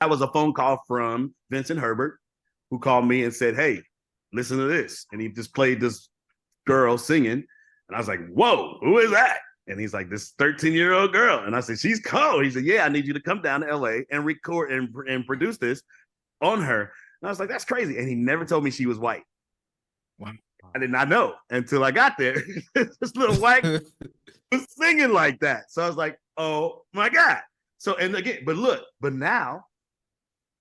That was a phone call from Vincent Herbert, who called me and said, "Hey, listen to this." And he just played this girl singing. And I was like, "Whoa, who is that?" And he's like, "This 13-year-old girl." And I said, "She's cold." He said, "Yeah, I need you to come down to LA and record and produce this on her." And I was like, "That's crazy." And he never told me she was white. Wow. I did not know until I got there. This little white was singing like that. So I was like, "Oh my God." So, and again, but now,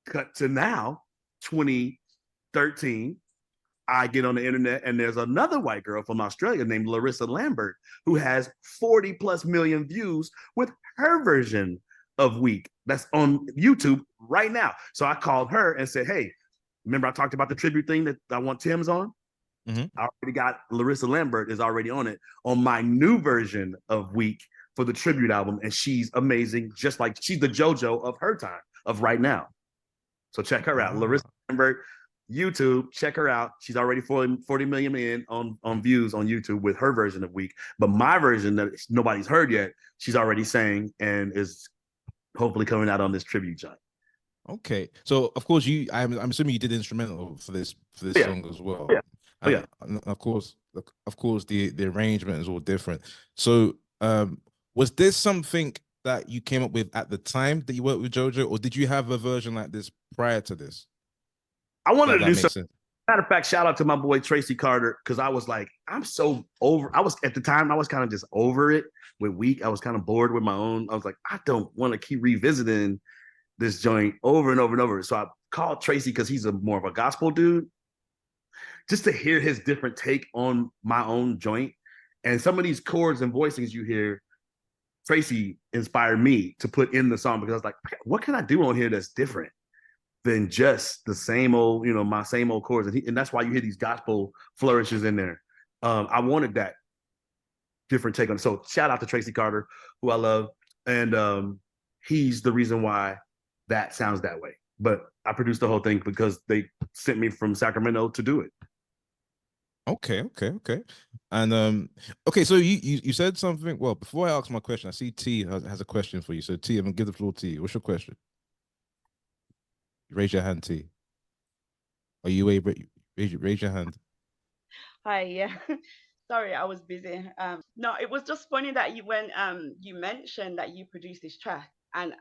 cut to now, 2013, I get on the internet and there's another white girl from Australia named Larissa Lambert who has 40 plus million views with her version of Weak that's on YouTube right now. So I called her and said, "Hey, remember I talked about the tribute thing that I want Tim's on?" Mm-hmm. I already got Larissa Lambert is already on it on my new version of Weak for the tribute album. And she's amazing, just like she's the JoJo of her time, of right now. So check her out. Larissa Lambert, YouTube, check her out. She's already 40 million in on views on YouTube with her version of Weak. But my version that nobody's heard yet, she's already sang and is hopefully coming out on this tribute joint. Okay, so of course I'm assuming you did instrumental for this song as well. Yeah. Oh, yeah. And of course, the arrangement is all different. So, was this something that you came up with at the time that you worked with JoJo, or did you have a version like this prior to this? I wanted to do something. Matter of fact, shout out to my boy Tracy Carter, because I was like, I'm so over. I was at the time, I was kind of just over it with Weak. I was kind of bored with my own. I was like, I don't want to keep revisiting this joint over and over and over. So I called Tracy because he's more of a gospel dude, just to hear his different take on my own joint. And some of these chords and voicings you hear, Tracy inspired me to put in the song, because I was like, what can I do on here that's different than just the same old, my same old chords? And that's why you hear these gospel flourishes in there. I wanted that different take on it. So shout out to Tracy Carter, who I love. And he's the reason why that sounds that way. But I produced the whole thing because they sent me from Sacramento to do it. Okay. And okay, so you said something. Well, before I ask my question, I see T has a question for you. So T, I'm gonna give the floor to you. What's your question? Raise your hand, T. Are you able? Raise your hand. Hi, yeah. Sorry, I was busy. No, it was just funny that when you mentioned that you produced this track, and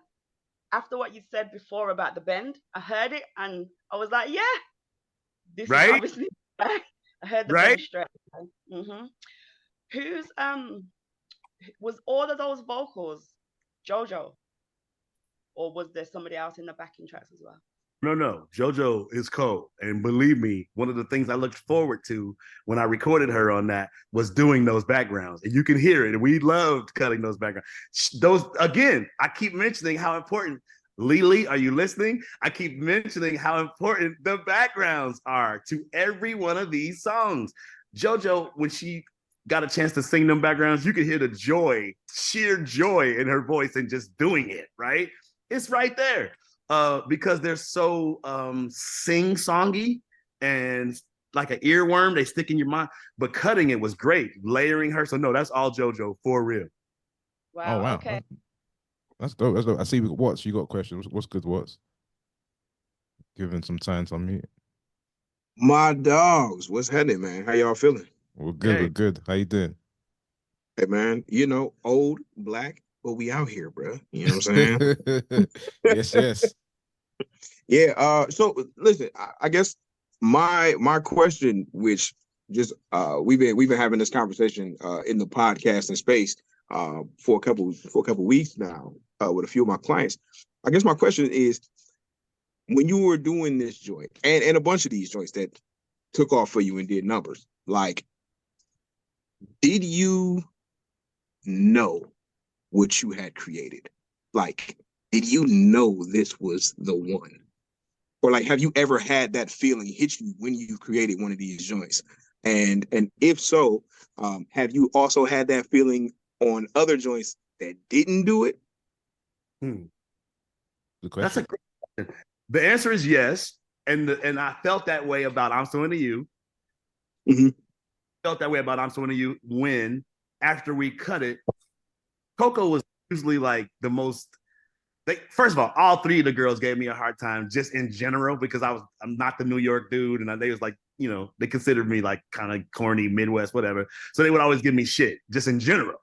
after what you said before about the bend, I heard it and I was like, yeah, this is obviously I heard the bend straight. Mm-hmm. Who's was all of those vocals JoJo, or was there somebody else in the backing tracks as well? No. JoJo is cold. And believe me, one of the things I looked forward to when I recorded her on that was doing those backgrounds. And you can hear it. And we loved cutting those backgrounds. Those, again, I keep mentioning how important, Lily, are you listening? I keep mentioning how important the backgrounds are to every one of these songs. JoJo, when she got a chance to sing them backgrounds, you could hear the joy, sheer joy in her voice and just doing it, right? It's right there. Because they're so sing-songy and like an earworm, they stick in your mind. But cutting it was great, layering her. So no, that's all JoJo for real. Wow. Oh, wow. Okay. That's dope. That's dope. I see. Watts, you got questions. What's good, Watts? Giving some time to unmute. My dogs, what's happening, man? How y'all feeling? We're good. Hey. We're good. How you doing? Hey, man. Old, black, but we out here, bro. You know what I'm saying? Yes. Yeah. So listen, I guess my question, which just we've been having this conversation in the podcasting space for a couple weeks now with a few of my clients. I guess my question is, when you were doing this joint and a bunch of these joints that took off for you and did numbers, like, did you know what you had created? Like, did you know this was the one? Or like, have you ever had that feeling hit you when you created one of these joints? And if so, have you also had that feeling on other joints that didn't do it? That's a great question. The answer is yes. And I felt that way about I'm So Into You. Mm-hmm. Felt that way about I'm So Into You when, after we cut it, Coco was usually like the most first of all 3 of the girls gave me a hard time just in general because I'm not the New York dude, and they was like, you know, they considered me like kind of corny, Midwest, whatever. So they would always give me shit just in general,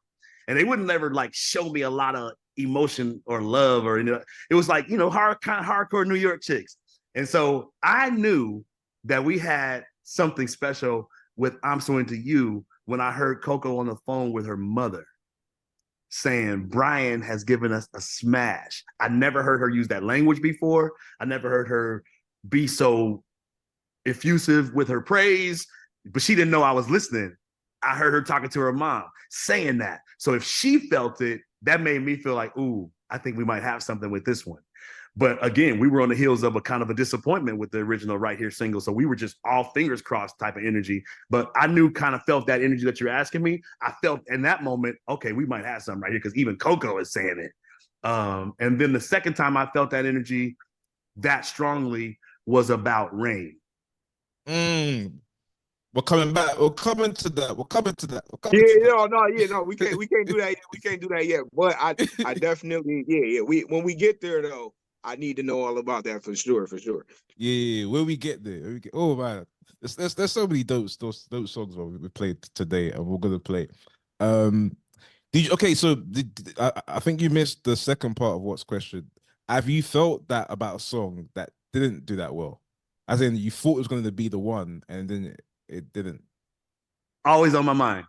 and they wouldn't ever like show me a lot of emotion or love or, you know, it was like, you know, kind of hardcore New York chicks. And so I knew that we had something special with I'm So Into You when I heard Coco on the phone with her mother saying Brian has given us a smash. I never heard her use that language before. I never heard her be so effusive with her praise, but she didn't know I was listening. I heard her talking to her mom saying that. So if she felt it, that made me feel like, ooh, I think we might have something with this one. But again, we were on the heels of a kind of a disappointment with the original Right Here single. So we were just all fingers crossed type of energy. But I felt that energy that you're asking me. I felt in that moment, okay, we might have something right here because even Coco is saying it. And then the second time I felt that energy that strongly was about Rain. We're coming back. We're coming to that. No. We can't do that yet. We can't do that yet. But I definitely, yeah. When we get there though, I need to know all about that for sure. Yeah. When we get there, oh man, there's so many dope songs that we played today, and we're gonna play. I think you missed the second part of what's question. Have you felt that about a song that didn't do that well? As in, you thought it was going to be the one, and then it didn't. Always on my mind.